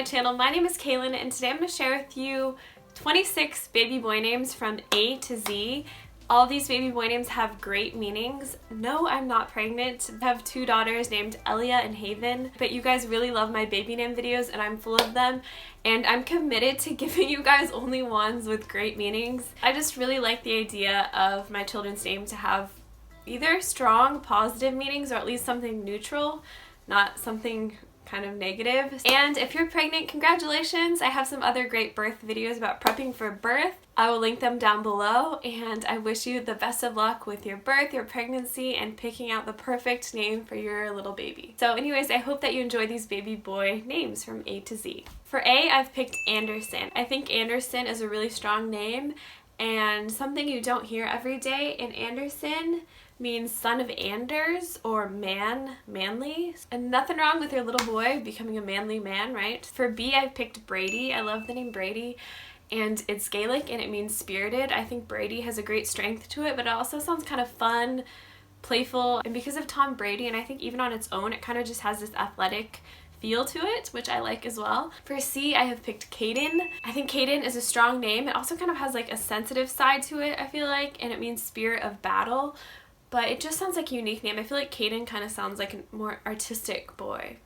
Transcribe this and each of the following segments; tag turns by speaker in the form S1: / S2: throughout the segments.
S1: channel. My name is Kaden and today I'm going to share with you 26 baby boy names from A to Z. All these baby boy names have great meanings. No, I'm not pregnant. I have two daughters named Elia and Haven, but you guys really love my baby name videos and I'm full of them, and I'm committed to giving you guys only ones with great meanings. I just really like the idea of my children's name to have either strong positive meanings or at least something neutral, not something kind of negative. And if you're pregnant, congratulations! I have some other great birth videos about prepping for birth. I will link them down below, and I wish you the best of luck with your birth, your pregnancy, and picking out the perfect name for your little baby. So anyways, I hope that you enjoy these baby boy names from A to Z. For A, I've picked Anderson. I think Anderson is a really strong name and something you don't hear every day. And Anderson means son of Anders, or man, manly. And nothing wrong with your little boy becoming a manly man, right? For B, I've picked Brady. I love the name Brady, and it's Gaelic and it means spirited. I think Brady has a great strength to it, but it also sounds kind of fun, playful, and because of Tom Brady, and I think even on its own, it kind of just has this athletic feel to it, which I like as well. For C, I have picked Kaden. I think Kaden is a strong name. It also kind of has like a sensitive side to it, I feel like, and it means spirit of battle. But it just sounds like a unique name. I feel like Kaden kind of sounds like a more artistic boy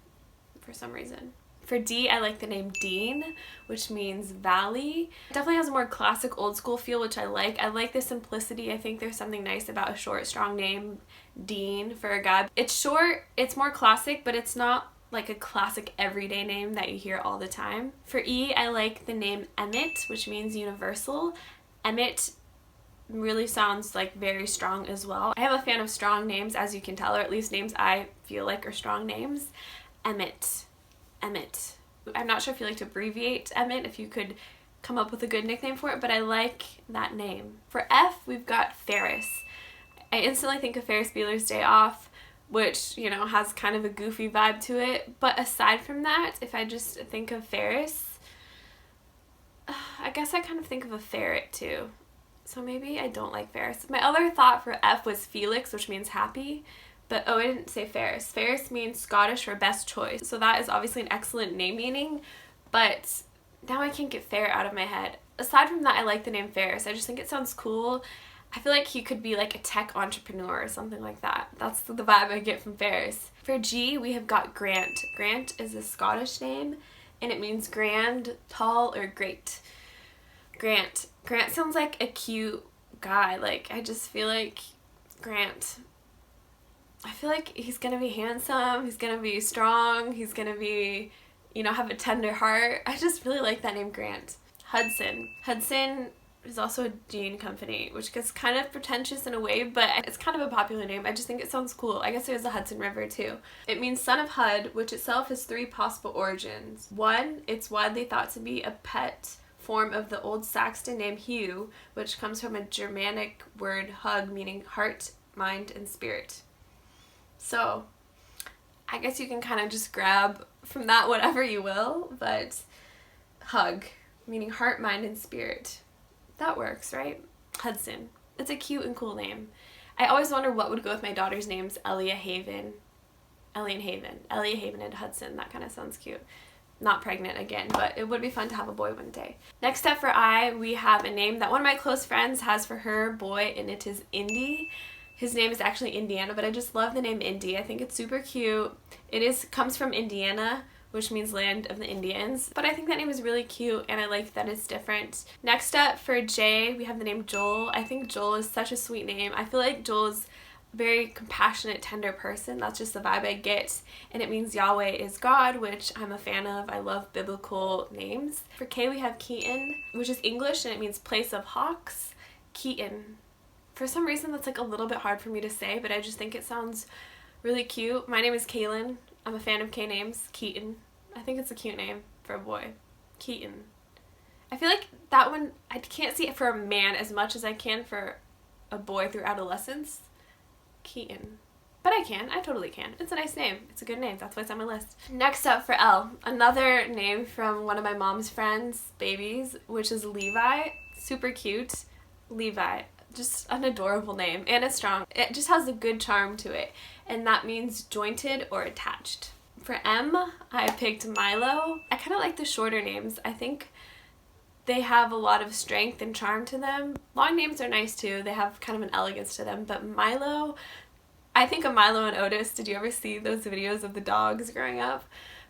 S1: for some reason. For D, I like the name Dean, which means valley. It definitely has a more classic old school feel, which I like. I like the simplicity. I think there's something nice about a short, strong name, Dean, for a guy. It's short, it's more classic, but it's not like a classic everyday name that you hear all the time. For E, I like the name Emmett, which means universal. Emmett really sounds like very strong as well. I am a fan of strong names, as you can tell, or at least names I feel like are strong names. Emmett. Emmett. I'm not sure if you like to abbreviate Emmett, if you could come up with a good nickname for it, but I like that name. For F, we've got Ferris. I instantly think of Ferris Bueller's Day Off, which, you know, has kind of a goofy vibe to it. But aside from that, if I just think of Ferris, I guess I kind of think of a ferret too. So maybe I don't like Ferris. My other thought for F was Felix, which means happy. But oh, I didn't say Ferris. Ferris means Scottish for best choice. So that is obviously an excellent name meaning, but now I can't get ferret out of my head. Aside from that, I like the name Ferris. I just think it sounds cool. I feel like he could be like a tech entrepreneur or something like that. That's the vibe I get from Ferris. For G, we have got Grant. Grant is a Scottish name, and it means grand, tall, or great. Grant. Grant sounds like a cute guy. Like, I just feel like Grant, I feel like he's gonna be handsome, he's gonna be strong, he's gonna be, you know, have a tender heart. I just really like that name, Grant. Hudson. Hudson is also a jean company, which gets kind of pretentious in a way, but it's kind of a popular name. I just think it sounds cool. I guess there's the Hudson River too. It means son of Hud, which itself has three possible origins. One, it's widely thought to be a pet form of the Old Saxon name Hugh, which comes from a Germanic word hug, meaning heart, mind, and spirit. So I guess you can kind of just grab from that whatever you will, but hug, meaning heart, mind, and spirit. That works, right? Hudson. It's a cute and cool name. I always wonder what would go with my daughter's names, Elia Haven. Ellie and Haven. Elia Haven and Hudson. That kind of sounds cute. Not pregnant again, but it would be fun to have a boy one day. Next up for I, we have a name that one of my close friends has for her boy, and it is Indy. His name is actually Indiana, but I just love the name Indy. I think it's super cute. It comes from Indiana, which means land of the Indians, but I think that name is really cute and I like that it's different. Next up for J, we have the name Joel. I think Joel is such a sweet name. I feel like Joel is very compassionate, tender person. That's just the vibe I get, and it means Yahweh is God, which I'm a fan of. I love biblical names. For K, we have Keaton, which is English and it means place of hawks. Keaton. For some reason that's like a little bit hard for me to say, but I just think it sounds really cute. My name is Kaylin. I'm a fan of K names. Keaton. I think it's a cute name for a boy. Keaton. I feel like that one, I can't see it for a man as much as I can for a boy through adolescence. Keaton. But I can. I totally can. It's a nice name. It's a good name. That's why it's on my list. Next up for L, another name from one of my mom's friends' babies, which is Levi. Super cute. Levi. Just an adorable name, and it's strong. It just has a good charm to it, and that means jointed or attached. For M, I picked Milo. I kind of like the shorter names. I think they have a lot of strength and charm to them. Long names are nice too. They have kind of an elegance to them. But Milo, I think of Milo and Otis. Did you ever see those videos of the dogs growing up?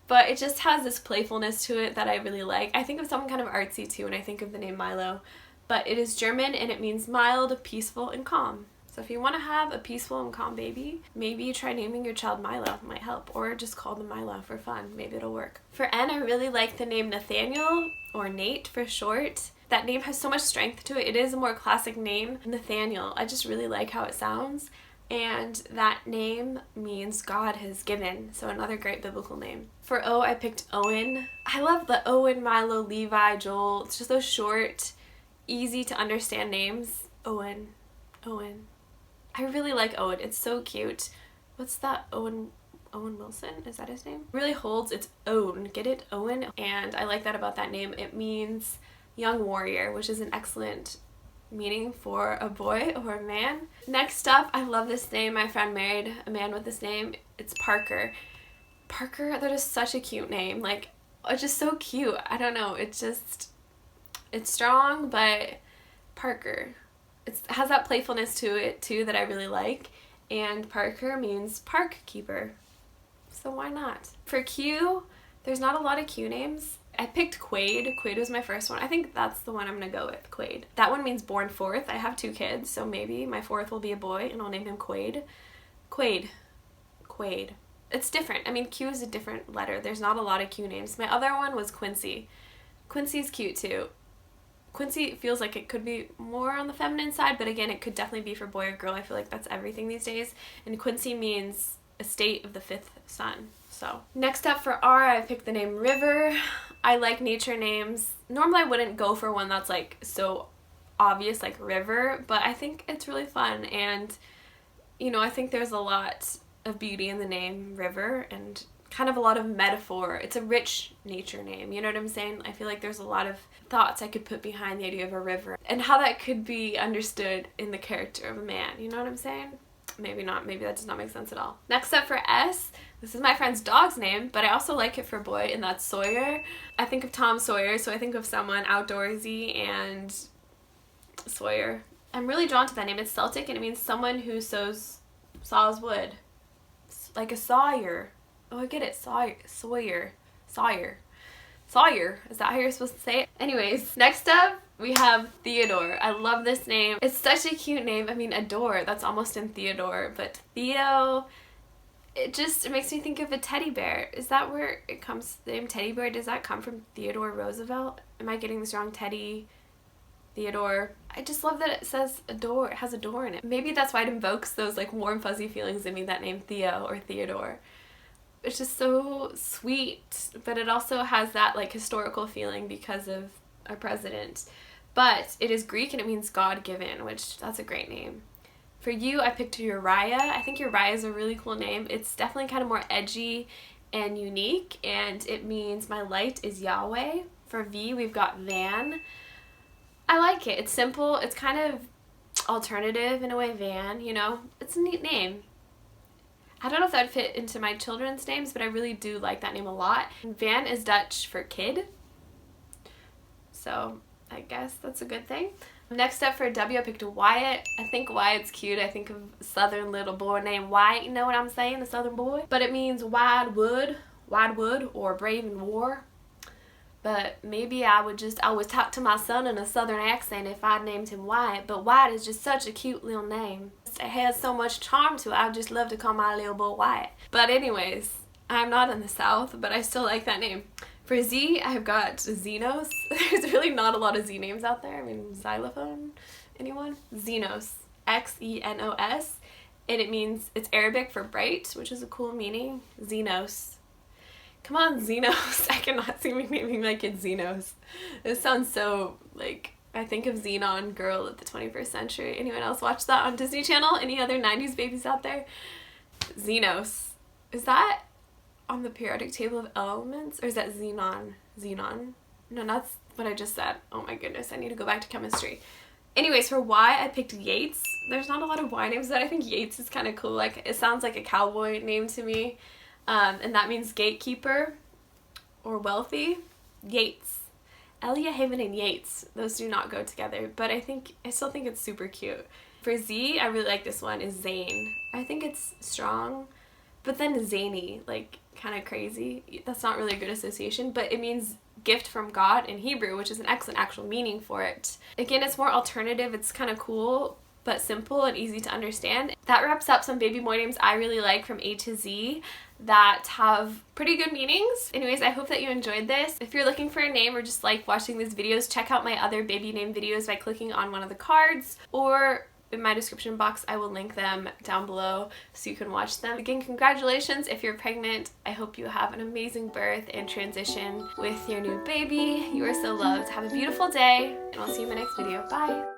S1: But it just has this playfulness to it that I really like. I think of someone kind of artsy too when I think of the name Milo. But it is German and it means mild, peaceful, and calm. So if you want to have a peaceful and calm baby, maybe try naming your child Milo. It might help. Or just call them Milo for fun. Maybe it'll work. For N, I really like the name Nathaniel, or Nate for short. That name has so much strength to it. It is a more classic name. Nathaniel, I just really like how it sounds. And that name means God has given, so another great biblical name. For O, I picked Owen. I love the Owen, Milo, Levi, Joel. It's just those short, easy to understand names. Owen. I really like Owen. It's so cute. What's that? Owen Wilson? Is that his name? It really holds its own. Get it? Owen. And I like that about that name. It means young warrior, which is an excellent meaning for a boy or a man. Next up, I love this name. My friend married a man with this name. It's Parker. Parker, that is such a cute name. Like, it's just so cute. I don't know. It's strong, but Parker. It has that playfulness to it too that I really like. And Parker means park keeper. So why not? For Q, there's not a lot of Q names. I picked Quaid. Quaid was my first one. I think that's the one I'm gonna go with, Quaid. That one means born fourth. I have 2 kids, so maybe my fourth will be a boy and I'll name him Quaid. Quaid. It's different. I mean, Q is a different letter. There's not a lot of Q names. My other one was Quincy. Quincy's cute too. Quincy feels like it could be more on the feminine side, but again, it could definitely be for boy or girl. I feel like that's everything these days. And Quincy means estate of the 5th son. So next up for R, I picked the name River. I like nature names. Normally I wouldn't go for one that's like so obvious like River, but I think it's really fun, and you know, I think there's a lot of beauty in the name River and kind of a lot of metaphor. It's a rich nature name, you know what I'm saying? I feel like there's a lot of thoughts I could put behind the idea of a river and how that could be understood in the character of a man, you know what I'm saying? Maybe not. Maybe that does not make sense at all. Next up for S, this is my friend's dog's name, but I also like it for boy, and that's Sawyer. I think of Tom Sawyer, so I think of someone outdoorsy, and Sawyer. I'm really drawn to that name. It's Celtic, and it means someone who saws wood. Like a sawyer. Oh, I get it. Sawyer. Is that how you're supposed to say it? Anyways, next up, we have Theodore. I love this name. It's such a cute name. I mean, adore, that's almost in Theodore, but Theo, it makes me think of a teddy bear. Is that where it comes, the name teddy bear, does that come from Theodore Roosevelt? Am I getting this wrong? Theodore. I just love that it says adore, it has a door in it. Maybe that's why it invokes those like warm fuzzy feelings in me, that name Theo or Theodore. It's just so sweet, but it also has that like historical feeling because of our president. But it is Greek and it means God-given, which that's a great name. For you, I picked Uriah. I think Uriah is a really cool name. It's definitely kind of more edgy and unique, and it means my light is Yahweh. For V, we've got Van. I like it. It's simple. It's kind of alternative in a way, Van, you know? It's a neat name. I don't know if that would fit into my children's names, but I really do like that name a lot. Van is Dutch for kid, so I guess that's a good thing. Next up for W, I picked Wyatt. I think Wyatt's cute. I think of a southern little boy named Wyatt, you know what I'm saying? A southern boy. But it means wide wood, or brave in war. But maybe I would talk to my son in a southern accent if I named him Wyatt. But Wyatt is just such a cute little name. It has so much charm to it. I would just love to call my little boy Wyatt. But anyways, I'm not in the South, but I still like that name. For Z, I've got Xenos. There's really not a lot of Z names out there. I mean, xylophone, anyone? Xenos, Xenos, and it means, it's Arabic for bright, which is a cool meaning. Xenos. Come on, Xenos. I cannot see me naming my kid Xenos. This sounds so, like, I think of Xenon Girl of the 21st Century. Anyone else watch that on Disney Channel? Any other 90s babies out there? Xenos. Is that on the periodic table of elements? Or is that Xenon? No, that's what I just said. Oh my goodness, I need to go back to chemistry. Anyways, for Y, I picked Yates. There's not a lot of Y names, but I think Yates is kind of cool. Like, it sounds like a cowboy name to me. and that means gatekeeper or wealthy. Yates. Elia Haven and Yates. Those do not go together, but I still think it's super cute. For Z, I really like this one, is Zayn. I think it's strong, but then zany, like kind of crazy. That's not really a good association, but it means gift from God in Hebrew, which is an excellent actual meaning for it. Again, it's more alternative. It's kind of cool, but simple and easy to understand. That wraps up some baby boy names I really like from A to Z that have pretty good meanings. Anyways, I hope that you enjoyed this. If you're looking for a name or just like watching these videos, check out my other baby name videos by clicking on one of the cards, or in my description box I will link them down below so you can watch them. Again, congratulations if you're pregnant. I hope you have an amazing birth and transition with your new baby. You are so loved. Have a beautiful day, and I'll see you in my next video. Bye!